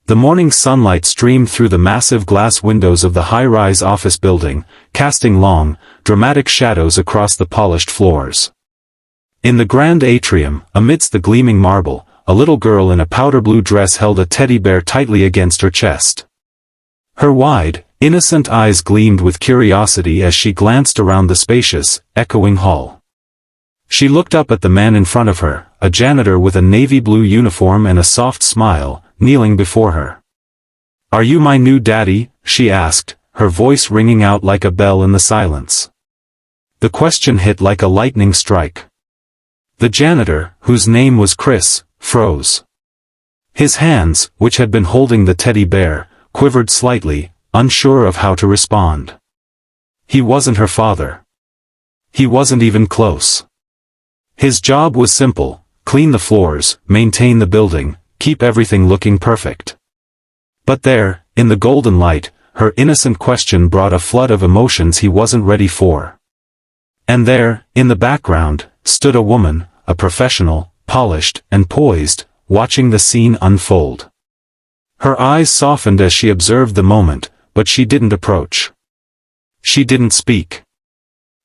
The morning sunlight streamed through the massive glass windows of the high-rise office building, casting long, dramatic shadows across the polished floors. In the grand atrium, amidst the gleaming marble, a little girl in a powder blue dress held a teddy bear tightly against her chest. Her wide, innocent eyes gleamed with curiosity as she glanced around the spacious, echoing hall. She looked up at the man in front of her, a janitor with a navy blue uniform and a soft smile, kneeling before her. "Are you my new daddy?" she asked, her voice ringing out like a bell in the silence. The question hit like a lightning strike. The janitor, whose name was Chris, froze. His hands, which had been holding the teddy bear, quivered slightly, unsure of how to respond. He wasn't her father. He wasn't even close. His job was simple: clean the floors, maintain the building, keep everything looking perfect. But there, in the golden light, her innocent question brought a flood of emotions he wasn't ready for. And there, in the background, stood a woman, a professional, polished, and poised, watching the scene unfold. Her eyes softened as she observed the moment, but she didn't approach. She didn't speak.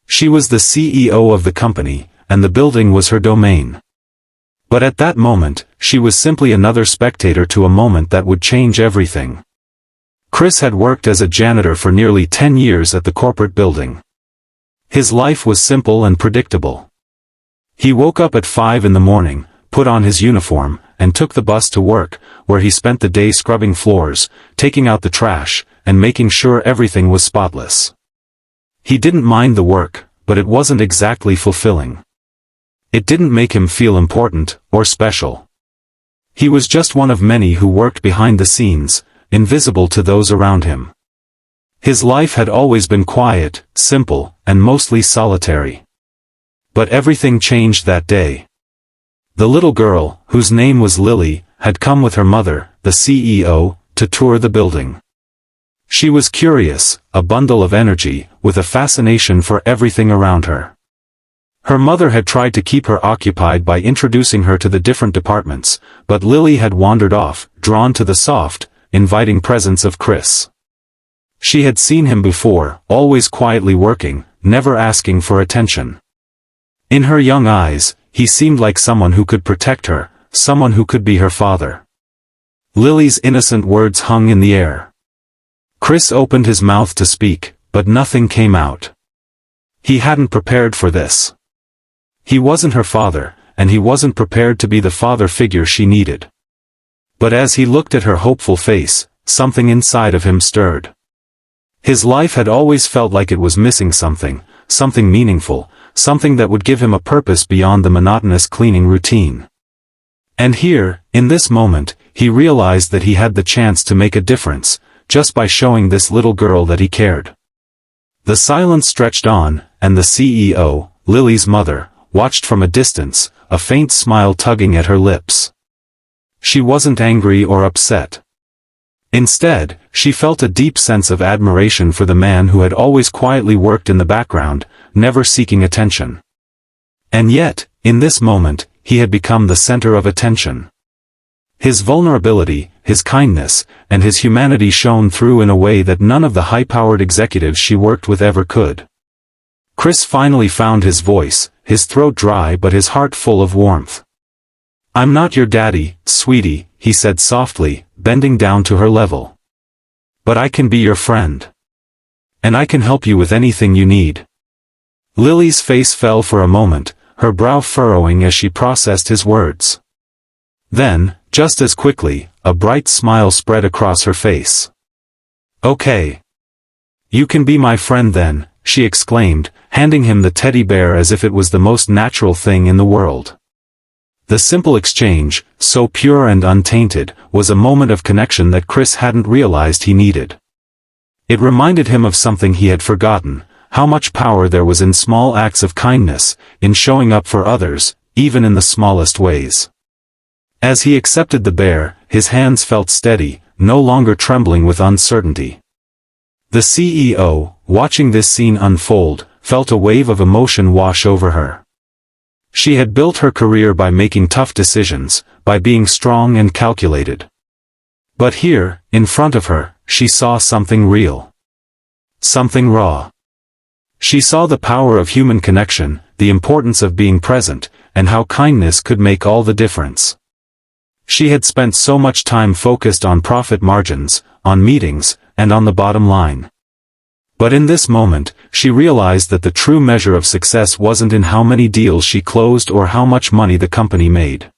She was the CEO of the company, and the building was her domain. But at that moment, she was simply another spectator to a moment that would change everything. Chris had worked as a janitor for nearly 10 years at the corporate building. His life was simple and predictable. He woke up at 5 in the morning, put on his uniform, and took the bus to work, where he spent the day scrubbing floors, taking out the trash, and making sure everything was spotless. He didn't mind the work, but it wasn't exactly fulfilling. It didn't make him feel important, or special. He was just one of many who worked behind the scenes, invisible to those around him. His life had always been quiet, simple, and mostly solitary. But everything changed that day. The little girl, whose name was Lily, had come with her mother, the CEO, to tour the building. She was curious, a bundle of energy, with a fascination for everything around her. Her mother had tried to keep her occupied by introducing her to the different departments, but Lily had wandered off, drawn to the soft, inviting presence of Chris. She had seen him before, always quietly working, never asking for attention. In her young eyes, he seemed like someone who could protect her, someone who could be her father. Lily's innocent words hung in the air. Chris opened his mouth to speak, but nothing came out. He hadn't prepared for this. He wasn't her father, and he wasn't prepared to be the father figure she needed. But as he looked at her hopeful face, something inside of him stirred. His life had always felt like it was missing something, something meaningful, something that would give him a purpose beyond the monotonous cleaning routine. And here, in this moment, he realized that he had the chance to make a difference, just by showing this little girl that he cared. The silence stretched on, and the CEO, Lily's mother, watched from a distance, a faint smile tugging at her lips. She wasn't angry or upset. Instead, she felt a deep sense of admiration for the man who had always quietly worked in the background, never seeking attention. And yet, in this moment, he had become the center of attention. His vulnerability, his kindness, and his humanity shone through in a way that none of the high-powered executives she worked with ever could. Chris finally found his voice, his throat dry but his heart full of warmth. "I'm not your daddy, sweetie," he said softly, bending down to her level. "But I can be your friend. And I can help you with anything you need." Lily's face fell for a moment, her brow furrowing as she processed his words. Then, just as quickly, a bright smile spread across her face. "Okay. You can be my friend then," she exclaimed, handing him the teddy bear as if it was the most natural thing in the world. The simple exchange, so pure and untainted, was a moment of connection that Chris hadn't realized he needed. It reminded him of something he had forgotten, how much power there was in small acts of kindness, in showing up for others, even in the smallest ways. As he accepted the bear, his hands felt steady, no longer trembling with uncertainty. The CEO, watching this scene unfold, felt a wave of emotion wash over her. She had built her career by making tough decisions, by being strong and calculated. But here, in front of her, she saw something real. Something raw. She saw the power of human connection, the importance of being present, and how kindness could make all the difference. She had spent so much time focused on profit margins, on meetings, and on the bottom line. But in this moment, she realized that the true measure of success wasn't in how many deals she closed or how much money the company made.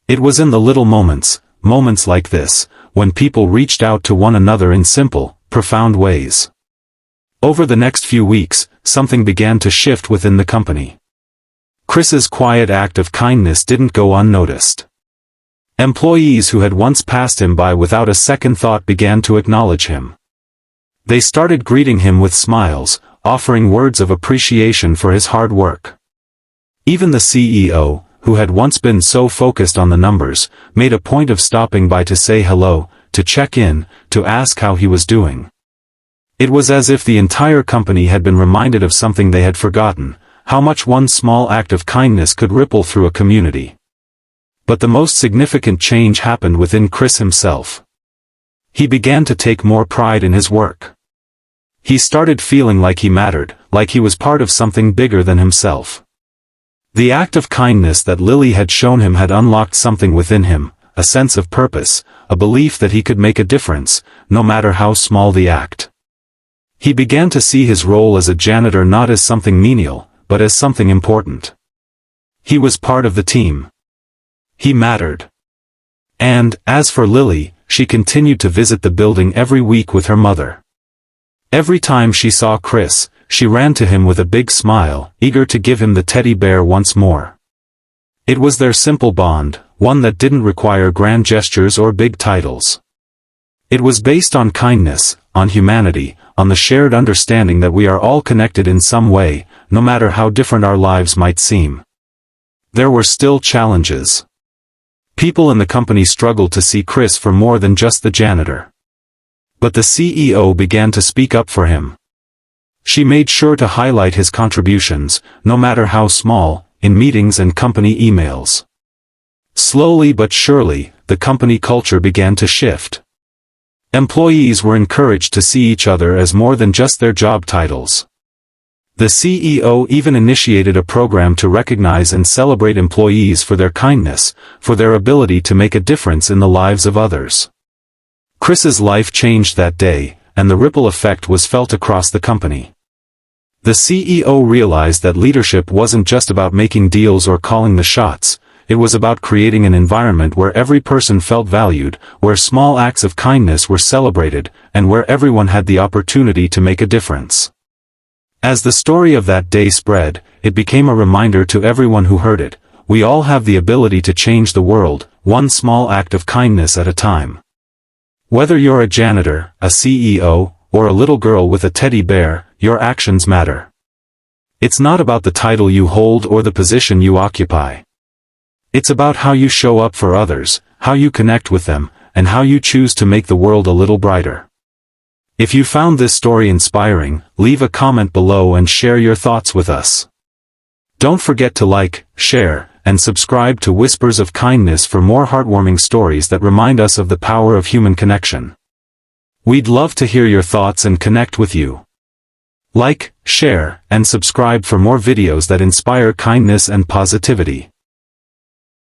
It was in the little moments, moments like this, when people reached out to one another in simple, profound ways. Over the next few weeks, something began to shift within the company. Chris's quiet act of kindness didn't go unnoticed. Employees who had once passed him by without a second thought began to acknowledge him. They started greeting him with smiles, offering words of appreciation for his hard work. Even the CEO, who had once been so focused on the numbers, made a point of stopping by to say hello, to check in, to ask how he was doing. It was as if the entire company had been reminded of something they had forgotten, how much one small act of kindness could ripple through a community. But the most significant change happened within Chris himself. He began to take more pride in his work. He started feeling like he mattered, like he was part of something bigger than himself. The act of kindness that Lily had shown him had unlocked something within him, a sense of purpose, a belief that he could make a difference, no matter how small the act. He began to see his role as a janitor not as something menial, but as something important. He was part of the team. He mattered. And, as for Lily, she continued to visit the building every week with her mother. Every time she saw Chris, she ran to him with a big smile, eager to give him the teddy bear once more. It was their simple bond, one that didn't require grand gestures or big titles. It was based on kindness, on humanity, on the shared understanding that we are all connected in some way, no matter how different our lives might seem. There were still challenges. People in the company struggled to see Chris for more than just the janitor. But the CEO began to speak up for him. She made sure to highlight his contributions, no matter how small, in meetings and company emails. Slowly but surely, the company culture began to shift. Employees were encouraged to see each other as more than just their job titles. The CEO even initiated a program to recognize and celebrate employees for their kindness, for their ability to make a difference in the lives of others. Chris's life changed that day, and the ripple effect was felt across the company. The CEO realized that leadership wasn't just about making deals or calling the shots, it was about creating an environment where every person felt valued, where small acts of kindness were celebrated, and where everyone had the opportunity to make a difference. As the story of that day spread, it became a reminder to everyone who heard it, we all have the ability to change the world, one small act of kindness at a time. Whether you're a janitor, a CEO, or a little girl with a teddy bear, your actions matter. It's not about the title you hold or the position you occupy. It's about how you show up for others, how you connect with them, and how you choose to make the world a little brighter. If you found this story inspiring, leave a comment below and share your thoughts with us. Don't forget to like, share, and subscribe to Whispers of Kindness for more heartwarming stories that remind us of the power of human connection. We'd love to hear your thoughts and connect with you. Like, share, and subscribe for more videos that inspire kindness and positivity.